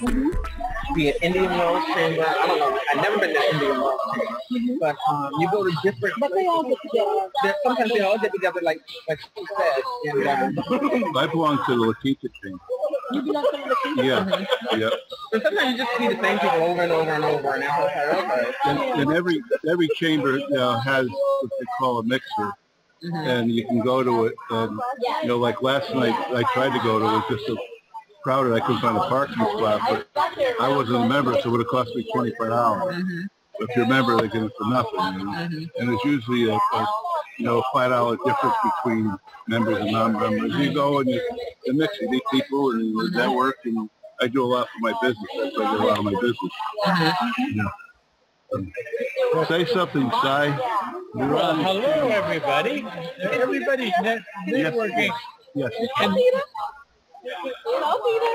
Mm-hmm. Be it Indian Wells Chamber. I don't know. I've never been to Indian Wells Chamber, but you go to different. But they all get together. Sometimes they all get together, like she said. And, I belong to the Lakeisha chamber. You belong to the people. Yeah, yeah. and sometimes you just see the same people over and over and over, and I'm like, okay. And every chamber has what they call a mixer. And you can go to it, and like last night I tried to go to it, was just so crowded I couldn't find a parking spot, but I wasn't a member, so it would have cost me $25. But if you're a member, they get it for nothing, and it's usually a $5 difference between members and non-members. You go and you mix, you meet people and you network, and I do a lot for my business. That's why I do a lot of my business. Say something, Si. Well, hello, everybody. Everybody's networking. Yes. Hello, Peter.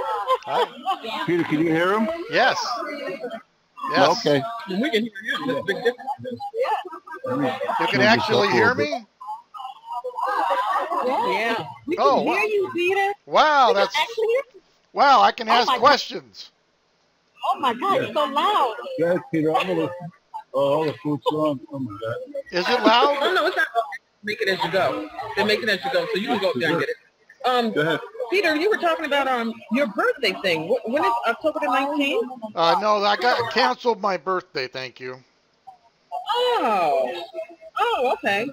Peter, can you hear him? Yes. Yes. Okay. We can hear you. That's a big difference. You can actually hear me? Yeah. We Oh, can wow. hear you, Peter. Wow, We can that's actually hear you. wow, I can ask my God. questions. Oh my God, it's so loud. Go ahead, Peter. All the food's wrong. Oh my God. Is it loud? Oh, no, it's not. Make it as you go. They make it as you go, so you can go up there and get it. Go ahead. Peter, you were talking about your birthday thing. When is October the 19th? No, I got canceled my birthday, thank you. Oh. Oh, okay.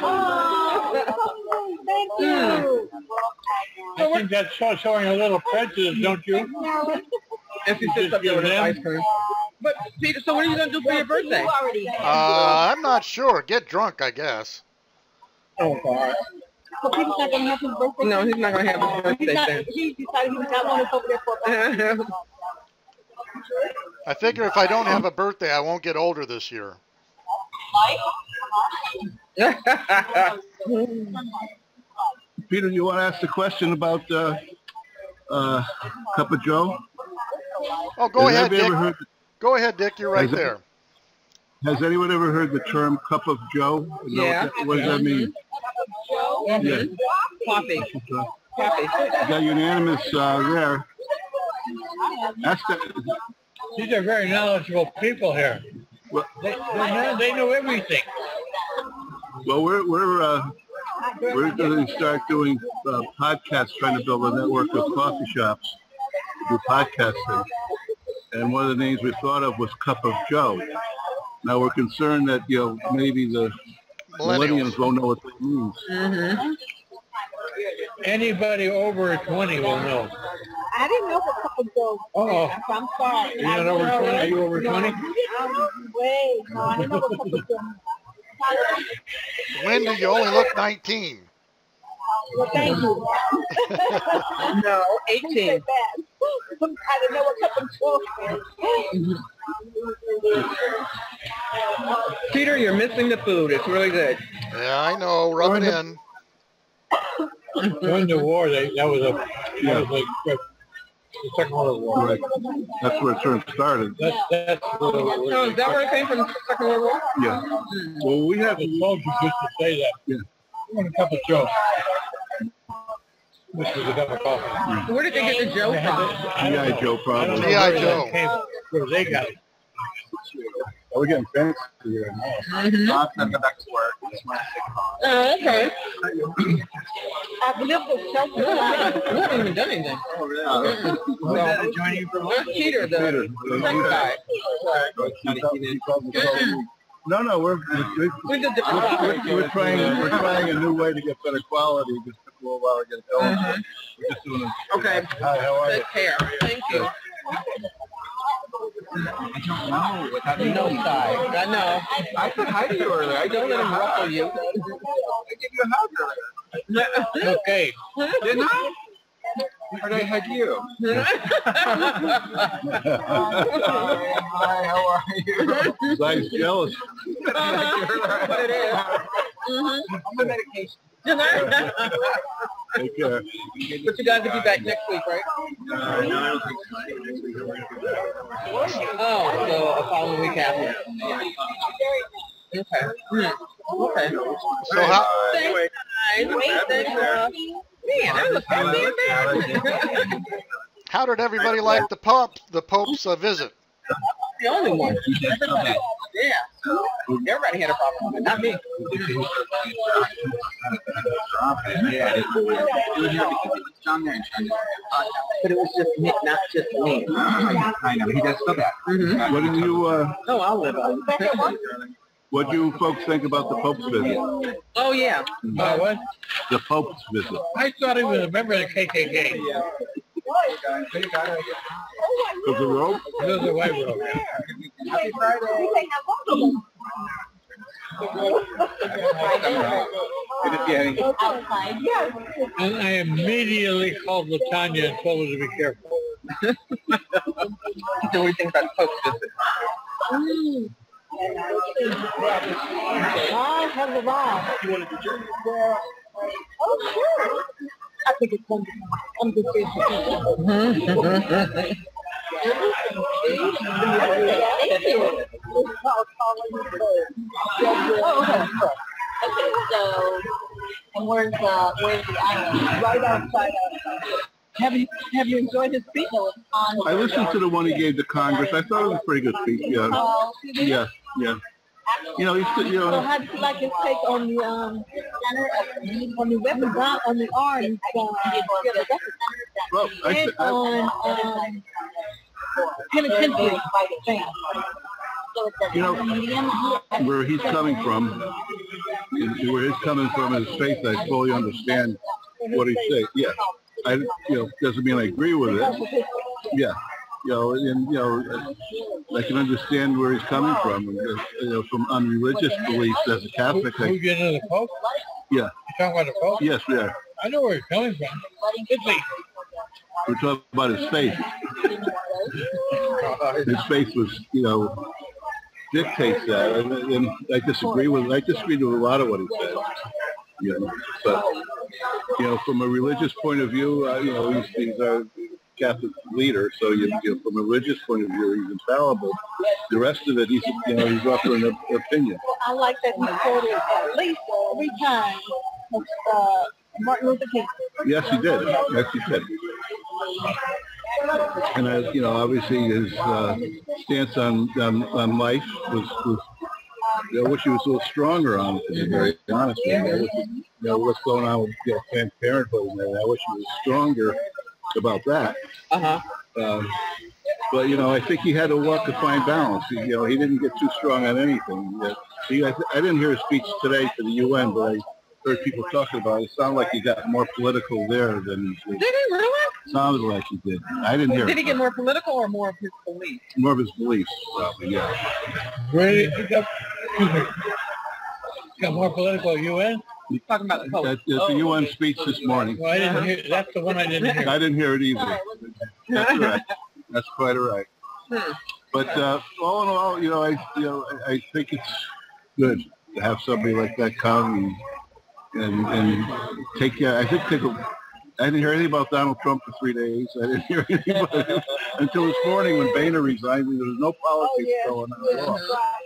Oh, thank you. I think that's showing a little prejudice, don't you? And she sits up there with her ice cream. But Peter, so what are you gonna do for your birthday? I'm not sure. Get drunk, I guess. Oh God. So Peter's not gonna have his birthday. No, he's not gonna have his birthday thing. He decided he was not going to over there for I figure if I don't have a birthday, I won't get older this year. Peter, you want to ask the question about Cup of Joe? Oh, go ahead, Dick. Heard, Go ahead, Dick. You're right there. Has anyone ever heard the term Cup of Joe? Yeah. What does that mean? Yeah. Coffee. Coffee. You got unanimous there. Ask the, These are very knowledgeable people here. well, They know everything. well, we're going to start doing podcasts, trying to build a network of coffee shops to do podcasting. And one of the names we thought of was Cup of Joe. Now we're concerned that maybe the millennials won't know what that means. Anybody over 20 will know. I didn't know what Cup of Joe. Oh, I'm sorry. you're not over 20? Are you over 20? Wait, no, I didn't know what Cup of Joe. Linda, you only look 19. Well, thank you. No, 18. I didn't know what Cup of Joe was. Peter, you're missing the food. It's really good. Yeah, I know. Rub it in. During the war, that was like the Second World War. Right. That's where it sort of started. That's So is that where it came from, the Second World War? Yeah. Well, we have the soldiers used to say that. Yeah. I want a cup of Joe. This is a cup of coffee. Where did they get the Joe from? G.I. Joe problem. G.I. Joe. Where they got it. Oh, we're getting fancy here now. Oh, okay. I've lived with shelter. We haven't even done anything. Was that joining from? Peter, the second guy. No, we're We did different topics. we're trying a new way to get better quality. Just took a little while to get going. We're just doing it. Okay. Hi, how are you? Take care. Thank you. I don't know. No side. I know. I said hi to you earlier. I don't let him ruffle you. I gave you a hug earlier. Okay. Didn't I? Or did I hug you? Hi, how are you? Zai's jealous. What it is. I'm on medication. Take care. But you guys will be back next week, right? No, I don't think so. Next week we're going to be back. Oh, so a following week after. Okay. Okay. So how? Thanks, guys. Thanks, Man, that was a How did everybody like the Pope's visit? the only one. Everybody. Yeah. Everybody had a problem with it, not me. Yeah, it was down there and trying to But it was just me, not just me. I know, he does feel that. What did you, Oh, I'll live on it. what do you folks think about the Pope's visit? Oh, yeah. What? The Pope's visit. I thought he was a member of the KKK. Was it rope? It was a white robe. Outside, yes. And I immediately called Latanya and told her to be careful. So what do you think about the Pope's visit? I have the vibe. Oh, sure. I think it's wonderful. I'm just saying. Thank you. Okay, so, and where's the island? Right outside. Have you enjoyed his speech? I listened to the one he gave to Congress. I thought it was a pretty good speech. Yeah. Yeah. Yeah. You know, he's, you So know, how do you like his take on the weapons, on the arms, well, and on penitentiary things? you know, where he's coming from in his faith, I fully understand what he's saying. Yeah. Doesn't mean I agree with it. Yeah. I can understand where he's coming from. From unreligious beliefs as a Catholic. Who get into the Pope? Yeah. You talking about the Pope? Yes, we are. I know where he's coming from. Italy. We're talking about his faith. His faith was, dictates that, and I disagree with a lot of what he said. But from a religious point of view, he's our Catholic leader, so from a religious point of view, he's infallible. The rest of it, he's offering an opinion. I like that he quoted at least 3 times Martin Luther King. Yes, he did. Yes, he did. And obviously his stance on life was I wish he was a little stronger on it, to be very honest with you. What's going on with Planned Parenthood and everything. I wish he was stronger about that. But I think he had to walk a fine balance. He didn't get too strong on anything. I didn't hear his speech today to the UN, but I heard people talking about it. It sounded like he got more political there than Did he really? Sounded like he did. I didn't hear. Did he get more political or more of his beliefs? More of his beliefs, probably. Yeah. Really? He got more political UN? Talking about the Pope. At the UN speech this morning. Well, I didn't hear. That's the one I didn't hear. I didn't hear it either. That's right. That's quite all right. But all in all, I think it's good to have somebody like that come and take care. I didn't hear anything about Donald Trump for 3 days. I didn't hear anything about him until this morning when Boehner resigned. There was no politics going on at all,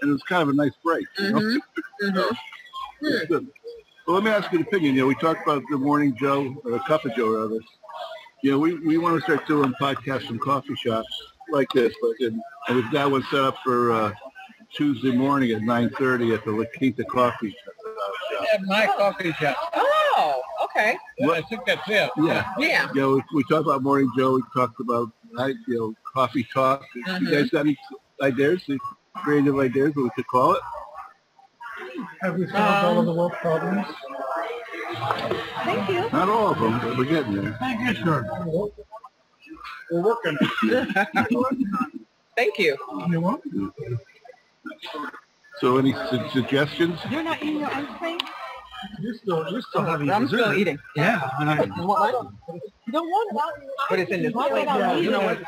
and it was kind of a nice break. It's good. Well, let me ask you an opinion. We talked about the Morning Joe, or the Cup of Joe, rather. We want to start doing podcasts from coffee shops like this, and we've got one set up for Tuesday morning at 9:30 at the La Quinta Coffee Shop. At my coffee shop. Oh, okay. Yeah, I think that's it. Yeah. Yeah. We talked about Morning Joe. We talked about coffee talk. You guys got any ideas, creative ideas, what we could call it? Have we solved all of the world problems? Thank you. Not all of them, but we're getting there. Thank you, sir. We're working. Thank you. You want? So any suggestions? You're not eating your ice cream? You're still having I'm still eating. Yeah. You want one? You don't want it. But it's in this plate. You know what?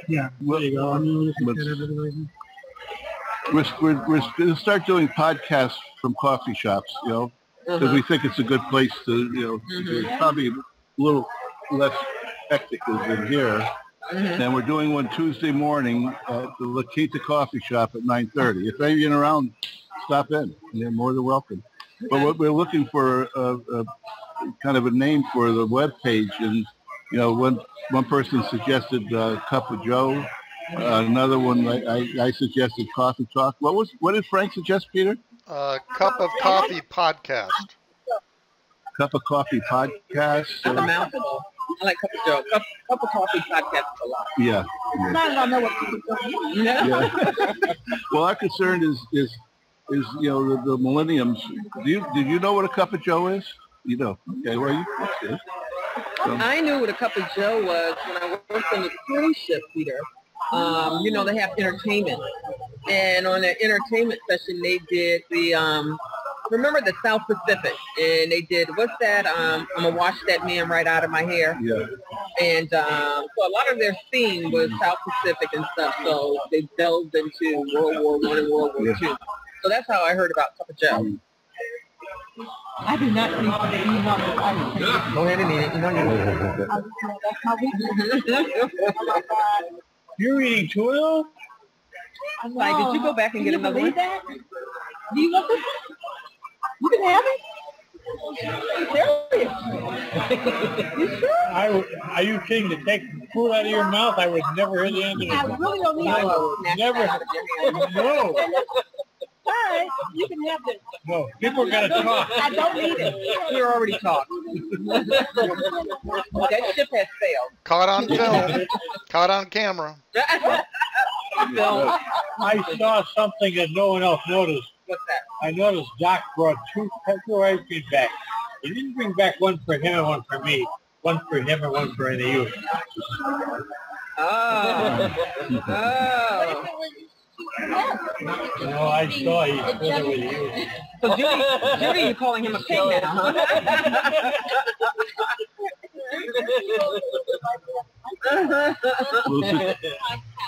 Yeah. There you go. We're going to start doing podcasts from coffee shops, because we think it's a good place to, it's probably a little less hectic than here. And we're doing one Tuesday morning at the La Quinta Coffee Shop at 9:30. If anyone around, stop in. You're more than welcome. But we're looking for kind of a name for the web page, and one person suggested Cup of Joe, another one I suggested Coffee Talk. What did Frank suggest, Peter? Cup of Coffee podcast. Cup of Coffee podcast. That's a mouthful. I like Cup of Joe. Cup of Coffee podcast a lot. Yeah. I know what to do. Yeah. Well, our concern is the millenniums. Did you know what a Cup of Joe is? You know. Okay. Well, that's good. So. I knew what a Cup of Joe was when I worked on the cruise ship, Peter. They have entertainment, and on the entertainment session, they did the remember the South Pacific, and they did what's that? I'm gonna wash that man right out of my hair. Yeah. And so a lot of their theme was South Pacific and stuff. So they delved into World War I and World War II. So that's how I heard about Cup of Joe. I do not think that you know. Go ahead and eat it. That's how we do. You're eating tuna? Like, did you go back and get another one? That? Do you want this? You can have it. You sure? Are you kidding? To take food out of your mouth, I would never hit the end of it. I really don't need it. Never. No. All right, you can have this. No. People are going to talk. I don't need it. You're already talking. That ship has sailed. Caught on film. Caught on camera. So, I saw something that no one else noticed. what's that? I noticed Doc brought two ice cream back. He didn't bring back one for him and one for me. One for him and one for any of you. Oh. Oh. No, I saw he split it with you. So Judy, you're calling him a pig now, huh? Well,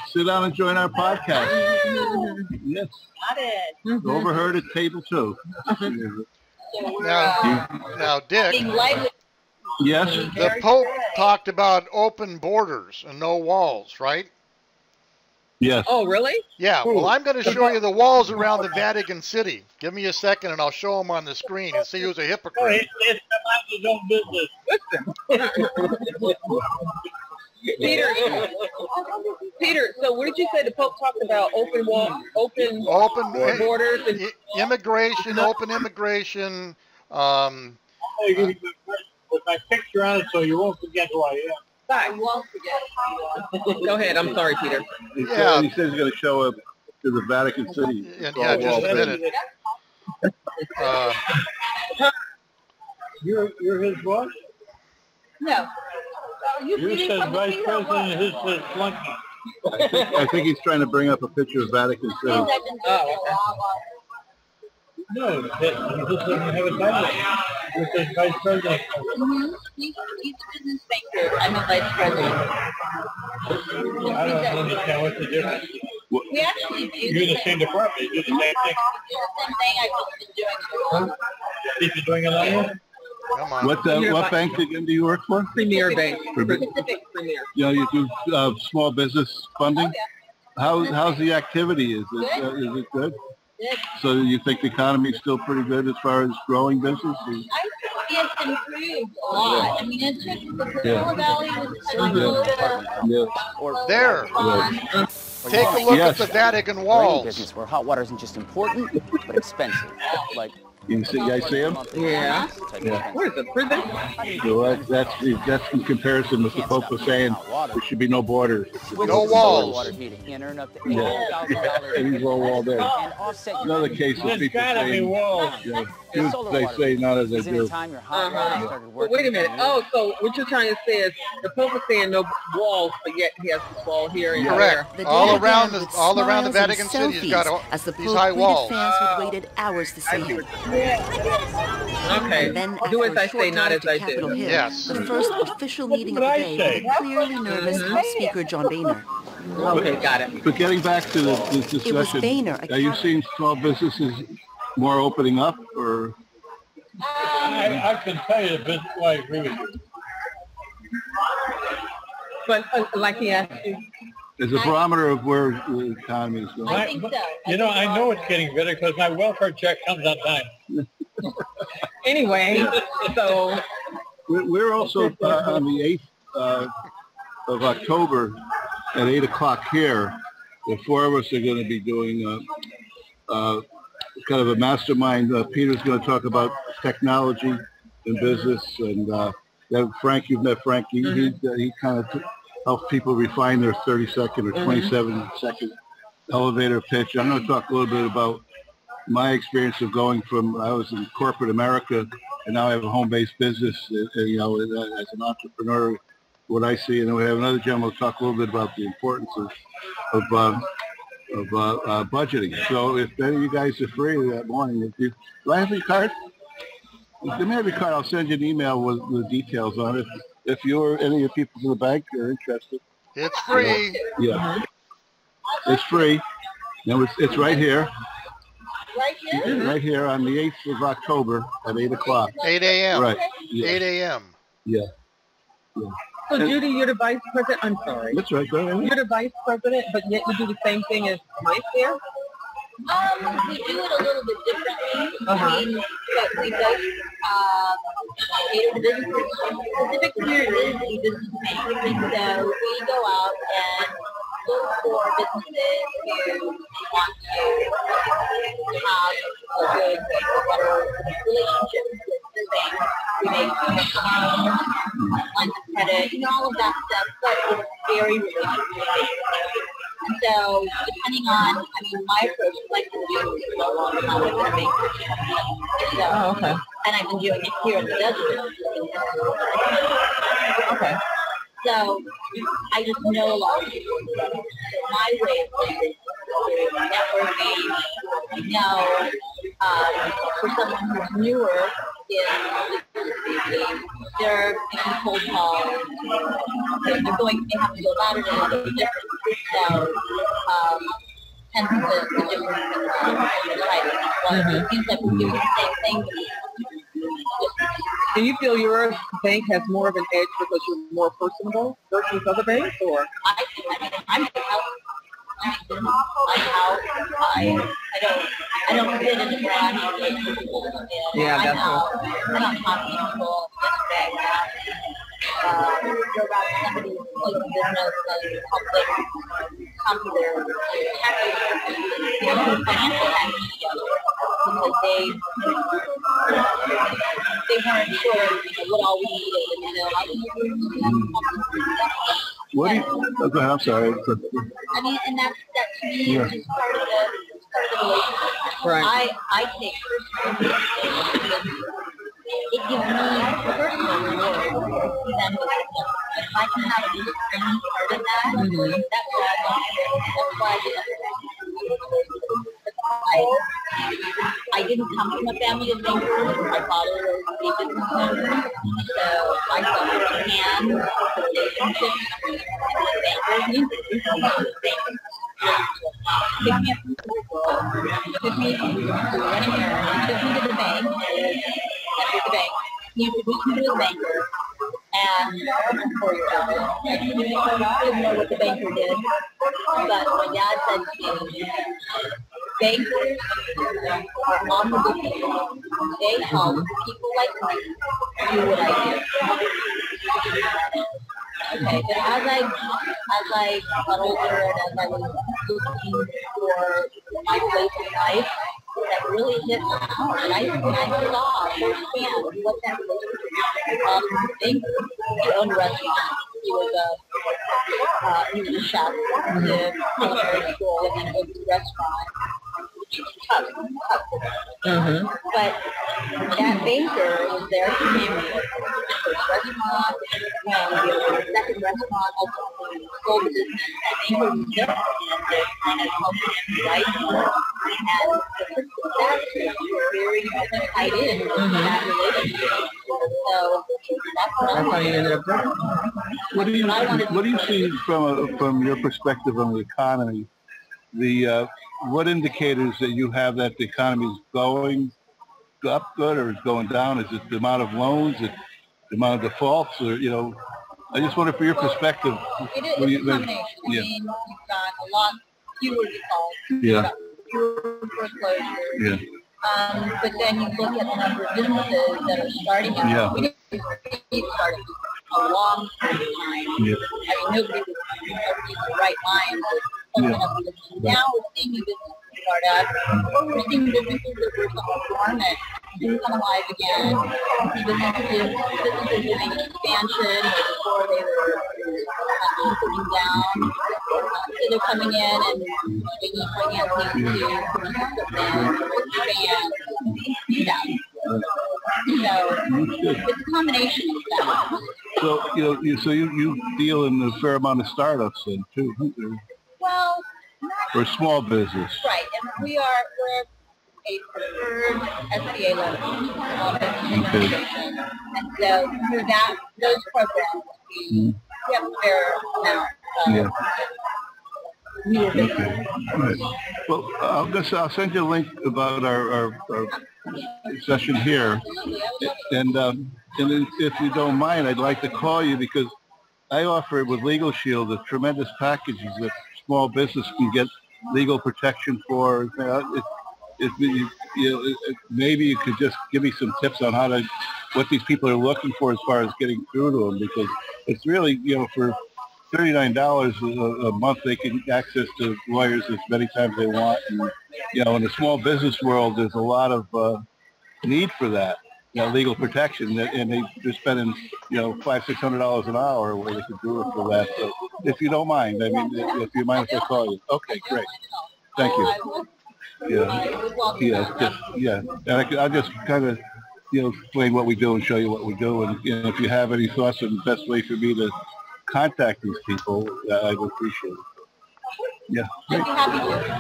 sit down and join our podcast. Yes. Got it. Overheard at table 2. Now, Dick, Yes. the Pope talked about open borders and no walls, right? Yes. Oh, really? Yeah, well, I'm going to show you the walls around the Vatican City. Give me a second, and I'll show them on the screen and see who's a Oh, hypocrite. it's about his own business. Peter, so what did you say the Pope talked about? Open borders and Immigration, open immigration. I'll give you with my picture on it so you won't forget who I am. I won't forget. Go ahead. I'm sorry, Peter. He Yeah. says he's going to show up to the Vatican City. Yeah, just a minute. You're his boss? No. You said vice president and his says flunky. I think he's trying to bring up a picture of Vatican City. Oh, okay. No, he just doesn't have a title. You said vice president. He's a business banker. I'm a vice president. I don't understand what's the difference. We actually do. You're in the same department. You do the same thing. Same thing. I've been doing it. He's been doing it all year? Come on. What bank again do you work for? Premier Bank. Pacific Premier. You know, you do small business funding. How's the activity? Is it good? Good. So you think the economy is still pretty good as far as growing business? I think it's improved a lot. I mean, it took the Coachella Valley was There. Take a look at the Vatican walls. Business where hot water isn't just important, but expensive. Like, You guys see him? Yeah. Where's the prison? So that's in comparison with the Pope was saying there should be no borders. No walls. Water heating. You can earn up to Yeah. $8,000 He's all wall there. and offset your Another case of There's people gotta be saying, walls. they say not as they Is any do. time your hot water started But working. wait a minute. Oh, so what you're trying to say is the Pope is saying no walls, but yet he has this wall here and Correct. there. All around the Vatican City, he's got as the these Pope high greeted walls. fans who waited hours to see him. Okay. And then Do after as I a short say, not drive as I to Capitol do. Hill, Yes. the first official meeting of the What day did I with a clearly nervous House Speaker John Boehner. Okay, got it. But getting back to this It was discussion, Boehner, a are you seeing small businesses more opening up, or I can tell you the business why I agree with you. But like he asked you, is a barometer of where the economy is going? I think so. I know it's getting better because my welfare check comes on time. anyway, so We're also on the 8th of October at 8 o'clock here. The four of us are going to be doing kind of a mastermind. Peter's going to talk about technology in business, and Frank, you've met Frank. He kind of helps people refine their 30-second or 27-second elevator pitch. I'm going to talk a little bit about my experience of going from, I was in corporate America, and now I have a home-based business, you know, as an entrepreneur, what I see. And then we have another gentleman who will talk a little bit about the importance of budgeting. So if any of you guys are free that morning, do I have your card? If you have your card, I'll send you an email with the details on it. If you're any of the people from the bank are interested. It's free. Yeah. It's free. No, it's right here. Right here? Right here on the 8th of October at 8 o'clock. 8 a.m. Right. Yeah. 8 a.m. Yeah. So Judy, you're the vice president. I'm sorry. That's right. Go ahead. You're the vice president, but yet you do the same thing as Mike there? We do it a little bit differently. I mean, but we both cater to businesses. Specific here is a business bank. And so we go out and look for businesses who want to have a good, better relationship with the bank. We make lines of credit, you know, all of that stuff, but it's very relationship-based. And so, depending on, I mean, my approach is like to do it for a long time with the bank. So, and I've been doing it here in the desert. Okay. So, I just know a lot of people. So my way of doing it is networking. You know, for someone who's newer in they're making cold calls. They have to go about it a little bit different. So, hence the difference in the title. But it seems like we're doing the same thing. Do you feel your bank has more of an edge because you're more personable versus other banks, or? I mean, I don't fit in the garage with people. Yeah, I'm that's out. I don't talk to people yesterday. Go around somebody's business and help them come to their tax, financial tax together because they weren't sure, what all we needed, What do you, go ahead, I'm sorry. I mean, and that to me is just part of the relationship. Right. I take personal because it gives me personal reward. Then if I can have a little tiny part of that, that's what I want. That's why I didn't come from a family of bankers. My father was a businessman, so I felt firsthand the relationship with bankers. Pick me up from school, took me to running errands, took me to the bank, he introduced me to the banker, and I'm a 4-year-old. I didn't know what the banker did, but my dad said to me, bankers are honorable people. They help people like me do what I do. Okay, but as I got older and as I was looking for my place in life, that really hit me hard. And I saw firsthand what that relationship banker. He owned a restaurant. He was a chef at the culinary school and then owned a restaurant. Tough. But that banker was there for me. The first restaurant, the second restaurant, ultimately sold the business. That banker was there and helped him right. And that's very tied in with that relationship. So that's what I ended up doing. What do you see from your perspective on the economy? What indicators that you have that the economy is going up good or is going down? Is it the amount of loans, the amount of defaults, or I just wonder for your perspective. It is a combination. I mean, you've got a lot fewer defaults. You've got fewer foreclosures. But then you look at the number of businesses that are starting out. We started a long time. Yeah. I mean, nobody was in the right mind to open up a business. Now we're seeing new businesses start up, or we're seeing businesses that were dormant and come alive again. Businesses doing expansion before they were sitting down. So they're coming in and they need financing to expand. Do that. So it's a combination of that. So you deal in a fair amount of startups then too. Well, We're a small business. right, and we're a preferred SBA loan, small business administration, and so through those programs, we have a fair amount of newer business. Right. Well, I'll send you a link about our session here, and if you don't mind, I'd like to call you because I offer with Legal Shield a tremendous packages that small business can get legal protection for. Maybe you could just give me some tips on what these people are looking for as far as getting through to them, because it's really, for $39 a month, they can access to lawyers as many times they want. And, in the small business world, there's a lot of need for that, legal protection, and they're spending, $500-600 an hour where they could do it for that. So if you don't mind, if you mind if I call you. Okay, great. Thank you. And I'll just kind of, explain what we do and show you what we do. And if you have any thoughts on the best way for me to contact these people, I would appreciate it. Yeah. Great.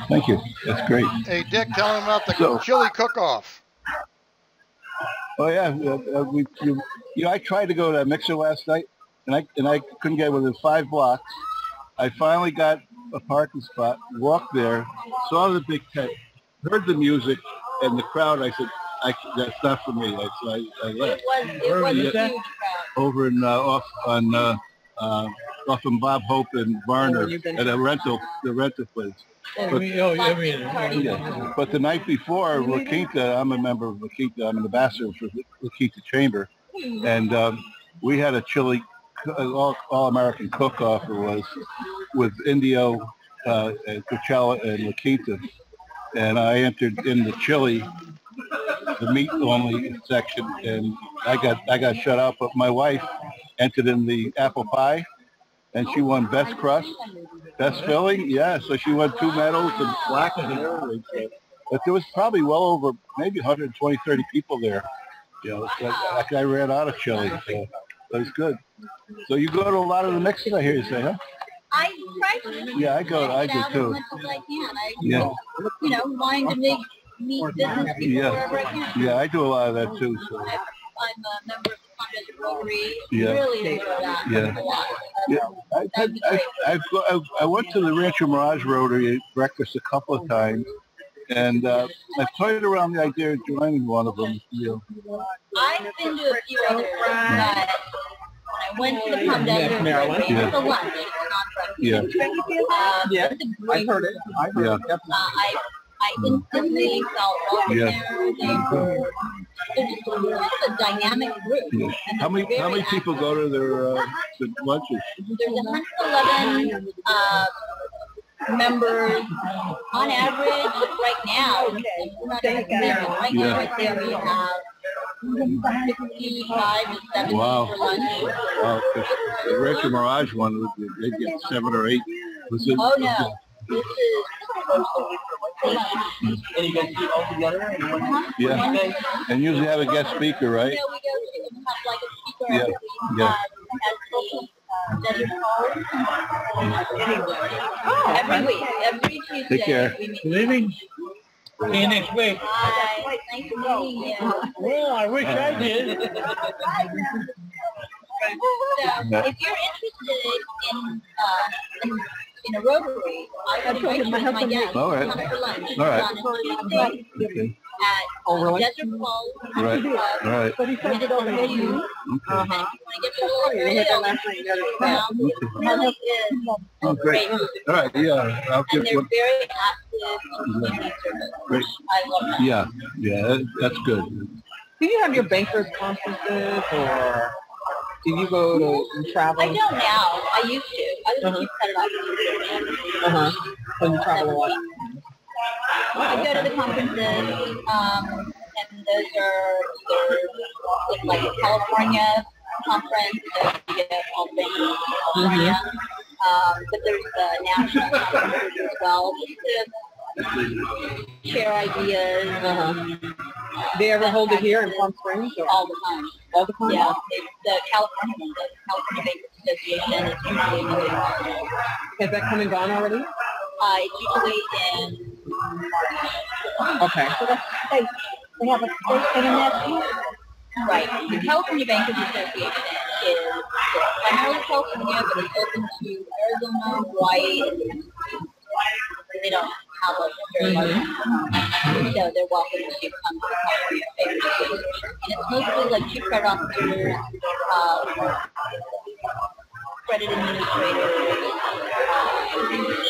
Thank you. That's great. Hey, Dick, tell them about the chili cook-off. Oh yeah, I tried to go to that mixer last night, and I couldn't get within 5 blocks. I finally got a parking spot, walked there, saw the big tent, heard the music and the crowd. I said, that's not for me. So I left. It was a huge crowd. Over in off from Bob Hope and Varner at the rental place. But the night before, La Quinta, I'm a member of La Quinta. I'm an ambassador for La Quinta Chamber, and we had a chili all-American cook-off. It was with Indio, and Coachella, and La Quinta, and I entered in the chili, the meat-only section, and I got shut out. But my wife entered in the apple pie, and she won best crust, best filling. Yeah, so she won 2 medals and plaques and everything. So, but there was probably well over maybe 120, 30 people there. So that guy ran out of chili, so it was good. So you go to a lot of the mixes, I hear you say, huh? I try to. Yeah, I do too. As much as I can. Wanting to make meet business people wherever I can. Yeah, I do a lot of that too. So. I'm a member of the Congress Rotary. Yeah. Really enjoy that a lot. Yeah. I went to the Rancho Mirage Rotary breakfast a couple of times, and I've toyed around the idea of joining one of them. I've been to a few others, but when I went to the Palm Desert, it was a lunch. It's a great I've heard it. I instantly felt welcome there. They're just a dynamic group. Yeah. How many people go to their lunches? There's 111 members on average right now. Right now we have 65 to 70 for lunch. Wow. The Rancho Mirage one, they get 7 or 8. Oh no. This is and you guys eat all together? Yeah. And usually have a guest speaker, right? we go to have like a speaker every week, every Tuesday. Take care. Living. See you next week. Bye. Nice to meet you. Well, I wish I did. So, if you're interested in a Rotary, I would invite you as my guest. All right. Come for lunch. All right. On Tuesday at Desert Falls. Right. All right. Visit on the view. And if you want to get to a little really is Oh, great. All right. Yeah. I'll and get they're one. very active in community service. Great. I love that. Yeah. That's good. Do you have your bankers conferences, or do you go to travel? I don't now. I used to. I was a chief credit officer. So you travel a lot. I go to the conferences, and those are either like a California conference, so you get all the bankers in California. But there's the national conferences as well, just to share ideas. They ever hold it here in Palm Springs? Or? All the time. All the time? Yeah. It's the California one, the California Bankers Association is usually another one. Has that come and gone already? It's usually in March. Okay. So that's, they have a first thing in that too? Right. The California Bankers Association is primarily California, but it's open to Arizona, Hawaii, and they don't have a very large so they're welcome to come to the California Bankers Association. And it's mostly like chief credit officers, credit administrators,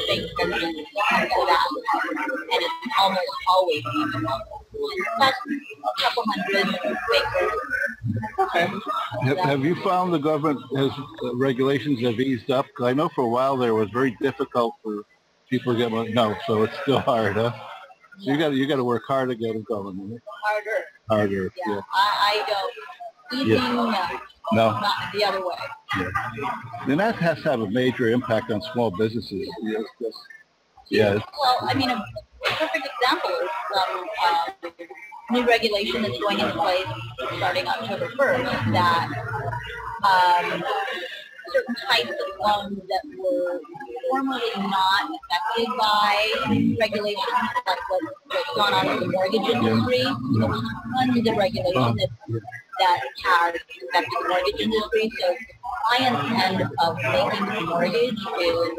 bank presidents, things like that. And it's almost always female. That's a couple hundred bankers. okay. Have you found the government has regulations have eased up? Because I know for a while there was very difficult for people to get money. No, so it's still hard, huh? So you got to work hard to get it going. Harder. Yeah. I don't. Easy, no. Not the other way. Yeah. And that has to have a major impact on small businesses. Yes. Well, I mean, a perfect example is new regulation that's going into place starting October 1st that certain types of loans that were formerly not affected by regulations, like what's gone on in the mortgage industry. There's tons of regulation that has affected the mortgage industry. So the client's end of making the mortgage is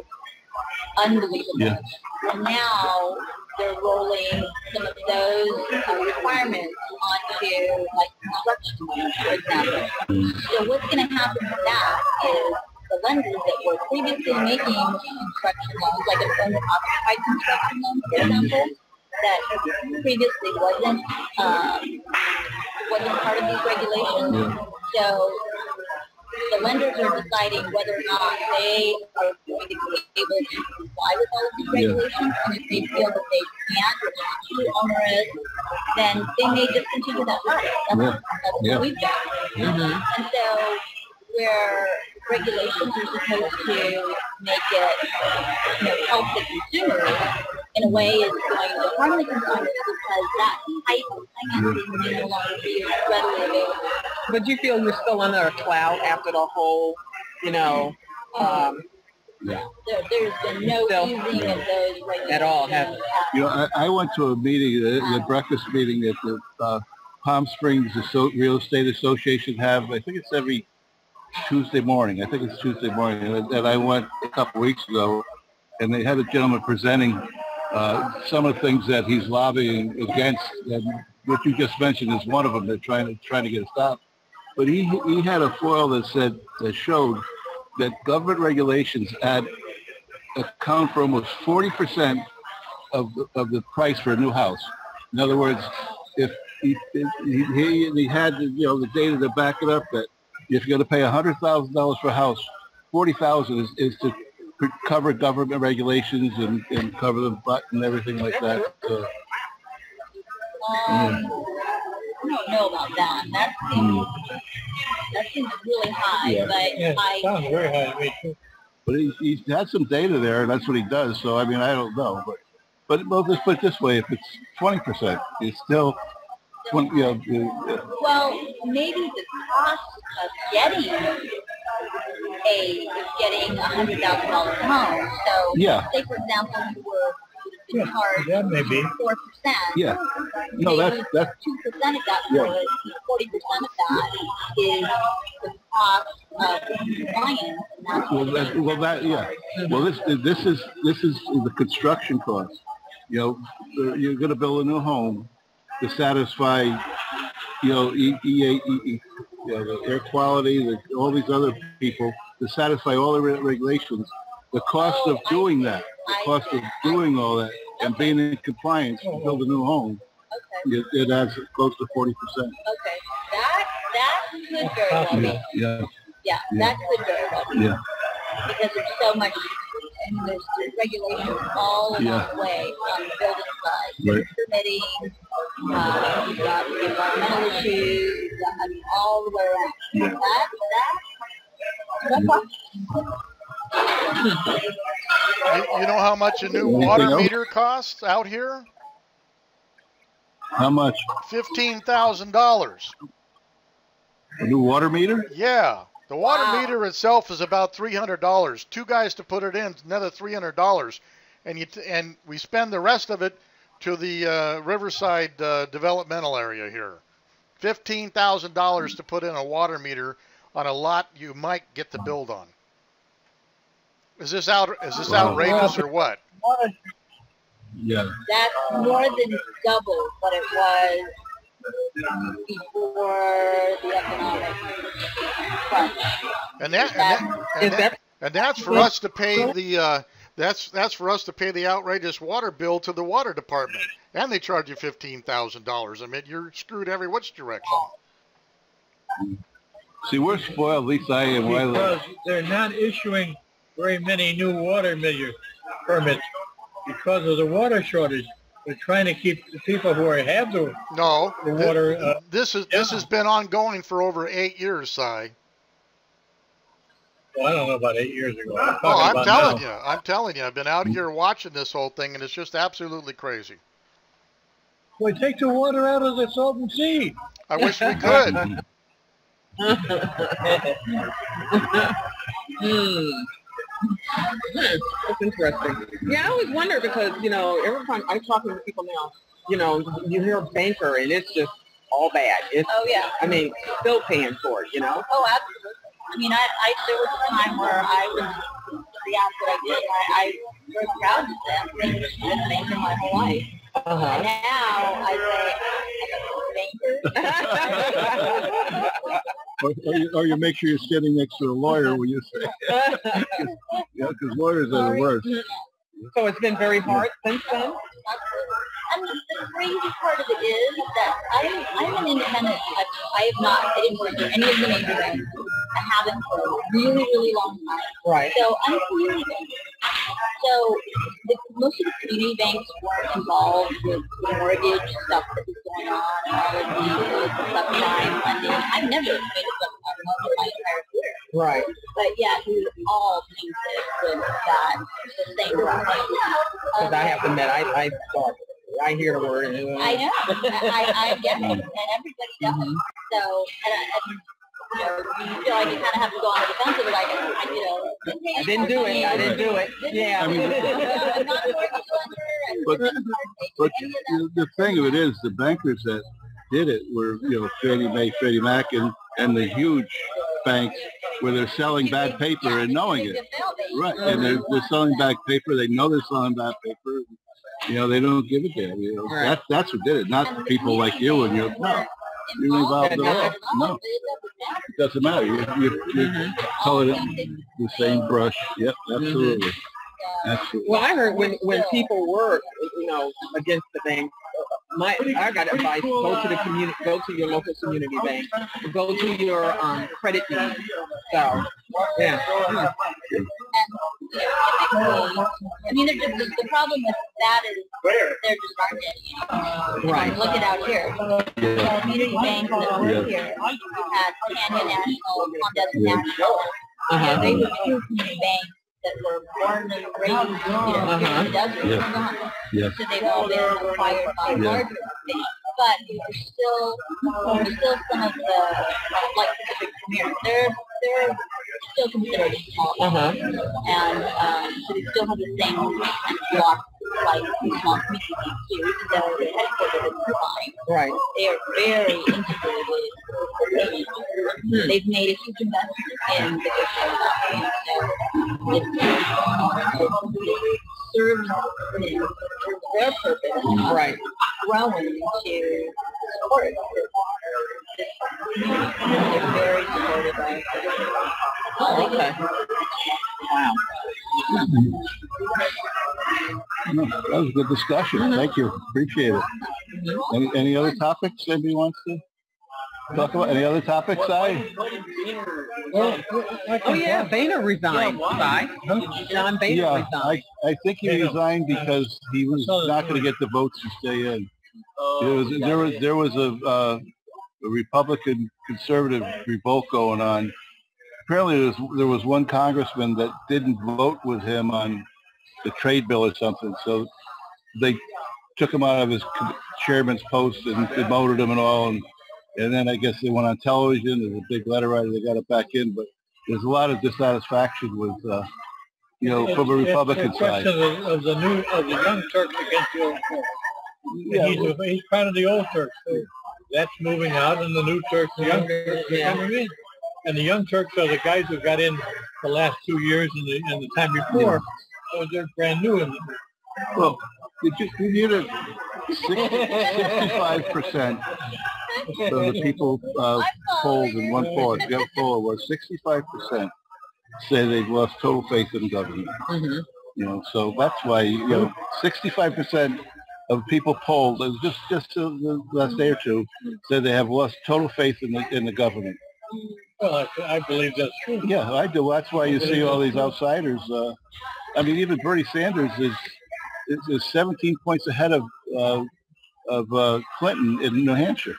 unbelievable. Yeah. Well, now they're rolling some of those requirements onto like construction loans, for example. So what's going to happen with that is the lenders that were previously making construction loans, like an owner-occupied construction loan, for example, that previously wasn't part of these regulations. So the lenders are deciding whether or not they are going to be able to comply with all of these regulations, and if they feel that they can't, or it's too onerous, then they may discontinue that route. That's what we've done. And so where regulations are supposed to make it, help the consumer in a way is going to harm the consumers because that type of financing may no longer be readily available. But you feel you're still under a cloud after the whole, there's been no easing of those regulations at all. I went to a meeting, a breakfast meeting that the Palm Springs Real Estate Association have. I think it's every Tuesday morning. And I went a couple weeks ago, and they had a gentleman presenting some of the things that he's lobbying against, and what you just mentioned is one of them. They're trying to get it stopped. But he had a foil that showed that government regulations account for almost 40% of the price for a new house. In other words, if he had the data to back it up that if you're going to pay $100,000 for a house, $40,000 is to cover government regulations and cover the butt and everything like that. So, I don't know about that. That seems really high, but sounds very high to me too. But he's had some data there, and that's what he does. So I mean, I don't know, but let's put it this way: if it's 20%, it's still 20. Well, maybe the cost of getting $100,000 home. So, say for example, you were charged 4%. Yeah. No, that's 2% of that. 40% of that is the cost of compliance. This is the construction cost. You're going to build a new home to satisfy, the air quality, all these other people, to satisfy all the regulations. The cost of doing that, the cost of doing all that, and being in compliance to build a new home, it adds close to 40%. Okay. could very well be. Yeah, that could very well be. Yeah. Because there's so much, and there's regulations all along the way on the building side. Right. Permitting, you've got the environmental issues, I mean, all the way around. You know how much a new water meter costs out here? How much? $15,000. A new water meter? Yeah. The water meter itself is about $300. 2 guys to put it in, another $300, and we spend the rest of it to the Riverside developmental area here. $15,000 to put in a water meter on a lot you might get to build on. Is this outrageous or what? Yeah. That's more than double what it was before the economic crunch. And that's for us to pay the that's for us to pay the outrageous water bill to the water department, and they charge you $15,000. I mean, you're screwed every which direction. See, we're spoiled. At least I am. Because they're not issuing very many new water meter permits because of the water shortage. We're trying to keep the people who have the water. This has been ongoing for over 8 years, Si. Well, I don't know about 8 years ago. I'm telling you. I've been out here watching this whole thing, and it's just absolutely crazy. Well, take the water out of the Salton Sea. I wish we could. That's interesting. Yeah, I always wonder because, every time I talk to people now, you hear banker and it's just all bad. It's, I mean, still paying for it, Oh, absolutely. I mean, there was a time where I was, the act that I did, I was proud to say I've been a banker my whole life. And now I say, or you make sure you're sitting next to a lawyer when you say, because lawyers are the worst. So it's been very hard since then? And the crazy part of it is that I'm an independent. I didn't work in any of the major banks. I haven't for a really, really long time. Right. So I'm a community bank. So most of the community banks weren't involved with the mortgage stuff that was going on, all of the subprime lending. I've never made a subprime loan in my entire career. Right. But yeah, we all painted with that, the same thing. Because I have to admit, I hear the word. I know. I get it, and everybody does. Mm-hmm. So, you feel like you kind of have to go on the defensive, like, I didn't do it. Yeah. I mean, but the thing of it is, the bankers that did it were, Fannie Mae, Freddie Mac, and the huge banks where they're selling bad paper and knowing it. Right. And they're selling bad paper. They know they're selling bad paper. They don't give it there. Right. That's what did it. Not people like you and you're involved at all. No, it doesn't matter. You're colored the same brush. Yep, absolutely. Absolutely. Well, I heard when people were, against the bank, I got advice: go to your local community bank, go to your credit union. So, yeah. I mean, the problem with that is there just aren't any. Right. Look at out here. The community banks that were here. We had Canyon National, Palm Desert National. And they were two community banks that were born and raised, in the desert. Yeah. So they've all been acquired by larger banks. But there's still some of the, like Pacific Premier, they're still considered small. And so they still have the same block like small communities too, even though they're headquartered in Irvine. Right. They are very integrated with the community. They've made a huge investment in the community. So it serves their purpose. Right. Growing to support this community. They're very supportive of it. Okay. Wow. No, that was a good discussion. Thank you. Appreciate it. Any other topics anybody wants to? Talk about any other topics, Si? Oh yeah, Boehner resigned. John Boehner resigned. I think he resigned because he was not going to get the votes to stay in. There was a Republican conservative revolt going on. Apparently, there was one congressman that didn't vote with him on the trade bill or something, so they took him out of his chairman's post and demoted him and all. And then I guess they went on television. There's a big letter writer. They got it back in, but there's a lot of dissatisfaction with, from the Republican side. Of the young Turks against the old Turks. Yeah, he's part of the old Turks. So that's moving out, and the new Turks, the young Turks, are coming in. And the young Turks are the guys who got in the last 2 years and the time before. So they're brand new. Well, you know, 65% of the people polled in one poll, the poll was 65% say they've lost total faith in government. You know, so that's why 65% of people polled, just the last day or two, said they have lost total faith in the government. Well, I believe that's true. Yeah, I do. That's why you see all these outsiders. I mean, even Bernie Sanders is 17 points ahead of Clinton in New Hampshire.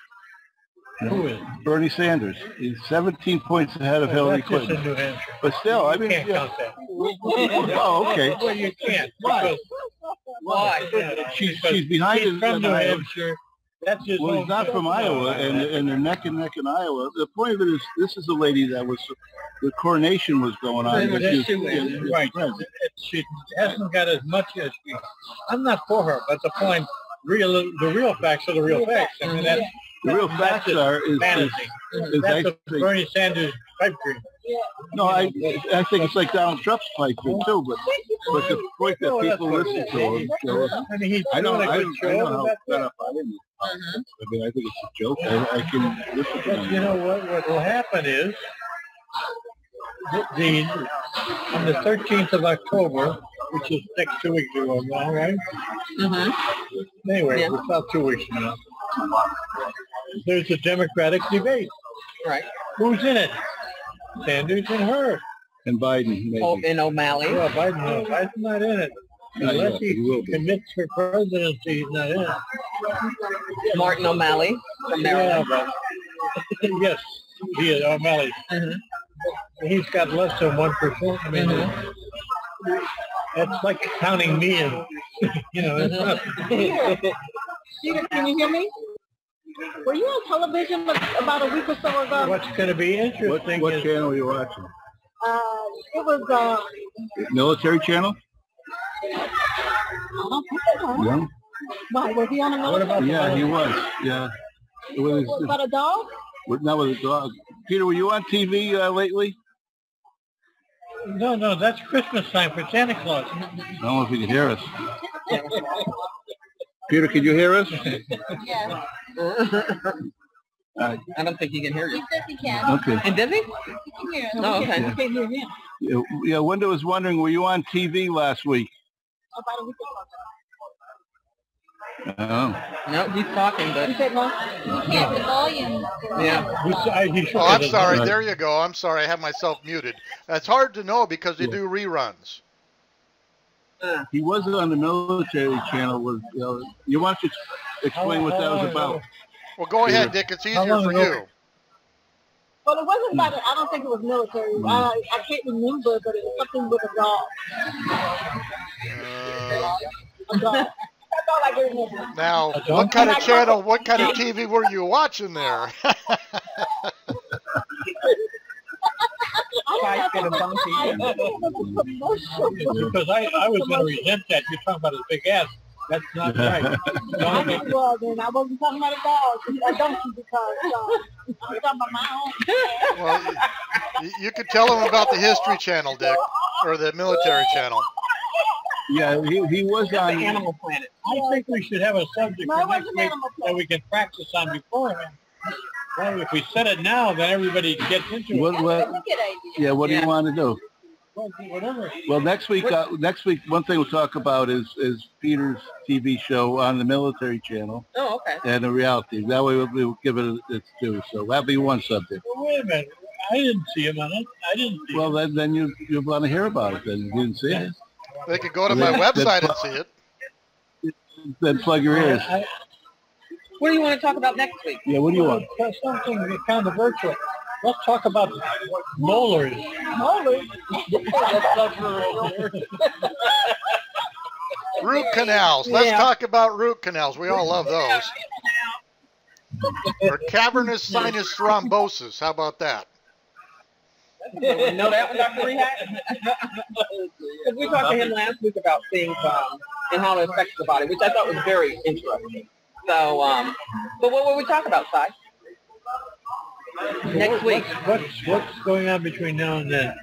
Who is? Bernie Sanders. He's 17 points ahead of Hillary Clinton. In New Hampshire. But still, I mean, you can't count that. Oh, okay. Well, you can't. Why? She's behind He's from New Hampshire. That's his well, he's not from Iowa, and they're neck and neck in Iowa. The point of it is, this is a lady that was, the coronation was going on. Right. She hasn't got as much as she. I'm not for her, but the point, the real facts are the real facts. I mean, that's, the real facts are fantasy. That's a Bernie Sanders pipe dream. No, I think it's like Donald Trump's pipe dream too, but the point that people listen to him. I mean, he's doing a good show. I know how fed up I am. I mean, I think it's a joke. I can listen to him. You know what will happen is, on the 13th of October, which is next 2 weeks ago now, right? Anyway, it's about 2 weeks from now. There's a Democratic debate. Right. Who's in it? Sanders and her. And Biden, maybe. Oh, and O'Malley. Well, Biden's not in it. Unless he commits for presidency, he's not in it. Martin O'Malley from Maryland. Yeah, but, yes, he is O'Malley. He's got less than 1%. I mean, that's like counting me in. It's not. Peter, can you hear me? Were you on television about a week or so ago? What's going to be interesting? What channel are you watching? It was military channel. I don't think so. Yeah. Why was he on a military? Yeah, he was. Yeah. What about a dog? Not with a dog. Peter, were you on TV lately? No, that's Christmas time for Santa Claus. I don't know if you can hear us. Peter, can you hear us? Yes. I don't think he can hear you. He says he can. Okay. And does he? He can hear us. Oh, okay. He can't hear him. Yeah, Wanda was wondering, were you on TV last week? About a week ago. Oh. No, he's talking, but... He said, well, he can't. The volume. Yeah. I'm sorry. There you go. I'm sorry. I have myself muted. That's hard to know because they do reruns. He was on the military channel. You want to explain what that was about? Well, go ahead, Dick. It's easier for you. Well, it wasn't about it. I don't think it was military. I can't remember, but it was something with a dog. A dog. That's all I can remember. Now, what kind of channel, what kind of TV were you watching there? Because I was going to resent that. You're talking about his big ass. That's not right. Well, then I wasn't talking about a dog. I don't because I'm talking about my own. Well, you could tell him about the History Channel, Dick, or the military channel. Yeah, he was on Animal Planet. I think we should have a subject for next week that we can practice on beforehand. Well, if we set it now, then everybody gets into it. What do you want to do? Whatever. Well, next week, one thing we'll talk about is Peter's TV show on the military channel Oh, okay. and the reality. That way we'll give it its due. So that'll be one subject. Well, wait a minute. I didn't see him on it. I didn't see Well, him. then you want to hear about it. Then you didn't see it. They could go to my website and see it. Then plug your ears. What do you want to talk about next week? Yeah. What do you want? Something controversial. Let's talk about molars. Molars? Root canals. Let's Yeah. talk about root canals. We all love those. Or cavernous sinus thrombosis. How about that? Know that one, Dr. Rehak? We talked to him last week about things and how it affects the body, which I thought was very interesting. So, but what will we talk about, Si? Next week. What's going on between now and then?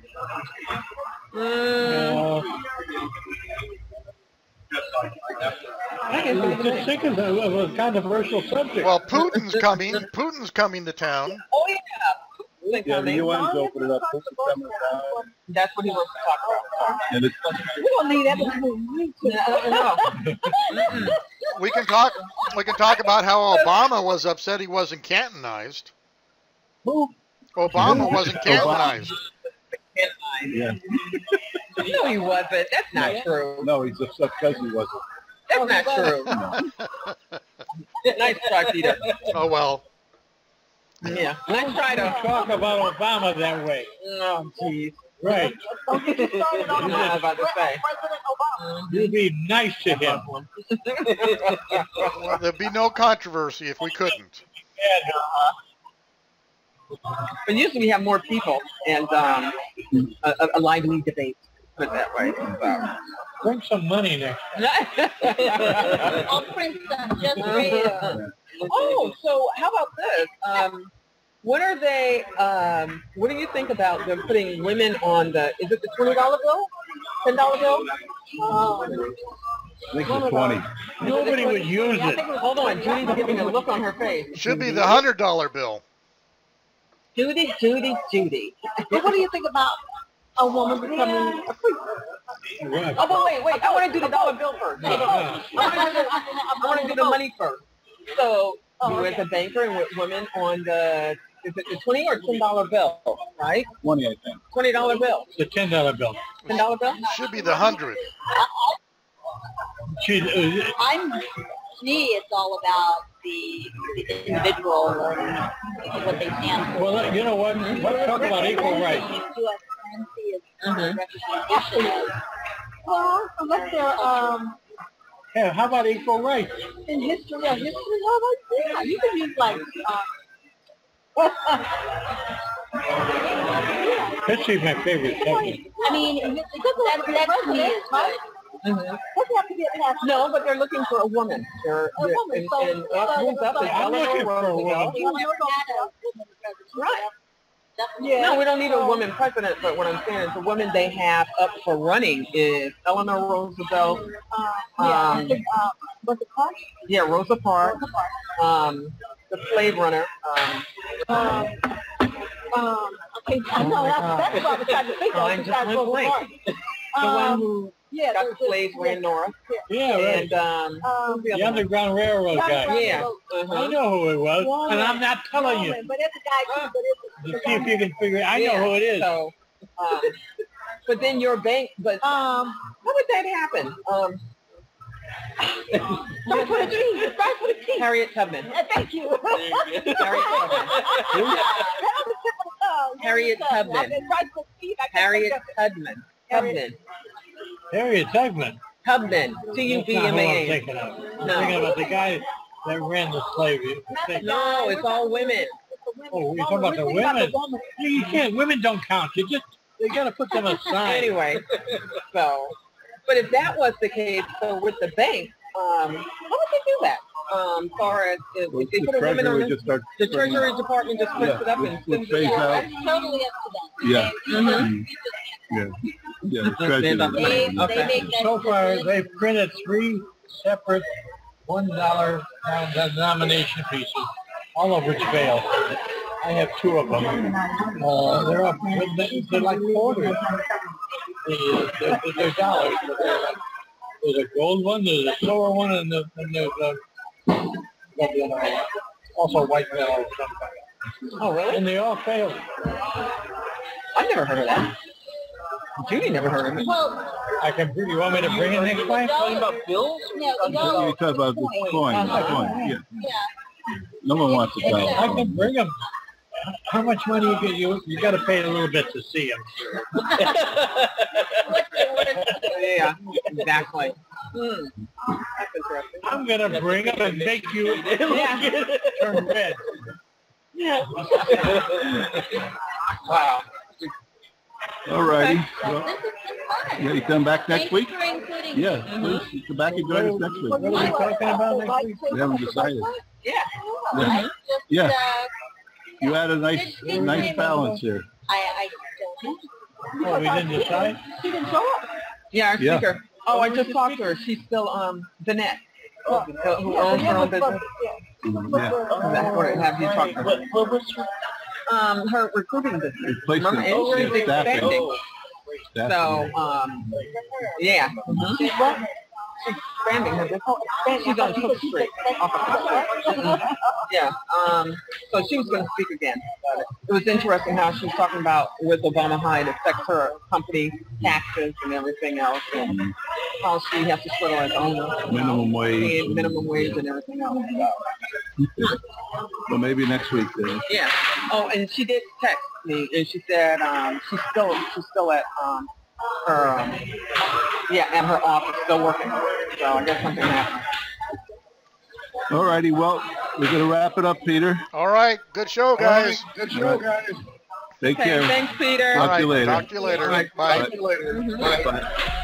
Just think of a controversial subject. Well, Putin's coming. Putin's coming to town. Oh, yeah. Yeah, the UN's opened it up. That's what he wants to talk about. And it's, We don't need that. No. We can talk about how Obama was upset he wasn't cantonized. Who? Obama wasn't cantonized. yeah. No, he wasn't. That's not true. No, he's just because he wasn't. That's not true. Nice try, Peter. Oh well. Yeah. Let's try to Talk about Obama that way. Oh, jeez. Right. I was about to say. You be nice to him. Well, there'd be no controversy if we couldn't. But usually we have more people and a lively debate, put it that way. So. Bring some money next. I'll print some just for you. Oh, so how about this? What are they, what do you think about them putting women on the, is it the $20 bill? $10 bill? I think it's 20. Nobody would use it. Hold on, Judy's giving a look on her face. Should be the $100 bill. Judy. But what do you think about a woman becoming a priest? Right. Oh, but wait, I want to do the dollar bill first. Hold on. I want to do the money first. So, you as a banker and with women on the, is it the $20 or $10 bill, right? 20, I think. $20 bill. The $10 bill. $10 bill? Should be the 100. It's all about the individual and what they stand for. Well, you know what? Let's talk about equal rights. Well, unless they're Yeah, how about equal rights? in history, yeah, you can use like History's my favorite subject. I mean, that to me is good. No, but they're looking for a woman. They're and who's up is I'm looking for a woman. Right. No, we don't need a woman president, but what I'm saying is the women they have up for running is Eleanor Roosevelt. Yeah, Rosa Parks. The slave runner. Okay, I know that's what I was trying to think of. I'm just went blank. The one who got the slaves ran north. Yeah, right. And The Underground Railroad guy. yeah. I know who it was, and I'm not telling you. But it's a guy too, To see if you can figure it. I know who it is. So, but then your bank, but how would that happen? Starts with a T. It starts with a T. Harriet Tubman. Thank you. Harriet Tubman. Harriet Tubman. Harriet Tubman. Harriet Tubman. Tubman. That's not who I'm T-U-B-M-A-N. thinking of. I'm No. thinking about the guy that ran the slavery. No, it's all women. Oh, you're talking about the women. You can't. Women don't count. They got to put them aside. Anyway, so, but if that was the case, so with the bank, how would they do that? Far as if they put a woman on the Treasury Department just puts it up and It phase out. That's totally up to them. Yeah. Mhm. Yeah, the treasury. They Okay. make that So far, decision. they've printed 3 separate $1 denomination pieces, all of which fail. I have 2 of them. They're up. They're like quarters. They're dollars. There's a gold one, there's a silver one, and there's also white metal or something. Oh, really? And they all failed. I've never heard of that. Judy never heard of it. Well, You want me to bring it next time? talking about bills? No, the You dollar. talk about the coin, yeah. Yeah. No one wants a dollar. I can bring them. How much money you get? You got to pay a little bit to see them. Yeah, exactly. That's interesting. I'm gonna bring them and make you turn red. Yeah. Wow. All righty. This Well, has been fun. yeah, you come back next Thanks week? for including Yeah, me. please, come back and join us next What are we week. talking about next week? We haven't decided. Yeah. Yeah. Just, Yeah. uh, You had a nice balance here. I don't know. Oh, we didn't decide? Yeah, our Yeah. speaker. Oh, I just talked to her. She's still Danette, who owns her own business. Yeah. That's what have you talked to her? Her recruiting business. Replacement. Remember, and she's Staffing. expanding. So, yeah. She's expanding her business. She's on Cook Street. Off of Cook Street. Yeah. So she was going to speak again. It was interesting how she was talking about with Obama how it affects her company taxes and everything else, and how she has to fertilize own Minimum wage. minimum wage and everything else. Well, maybe next week then. Yeah. Oh, and she did text me, and she said she's still at her at her office, still working. So I guess something happened. All righty. Well, we're going to wrap it up, Peter. All right. Good show, guys. Good show, guys. Take Okay, care. thanks, Peter. All Talk to you right. later. Talk to you later. All right. Bye. Talk to you later. Mhm. Bye.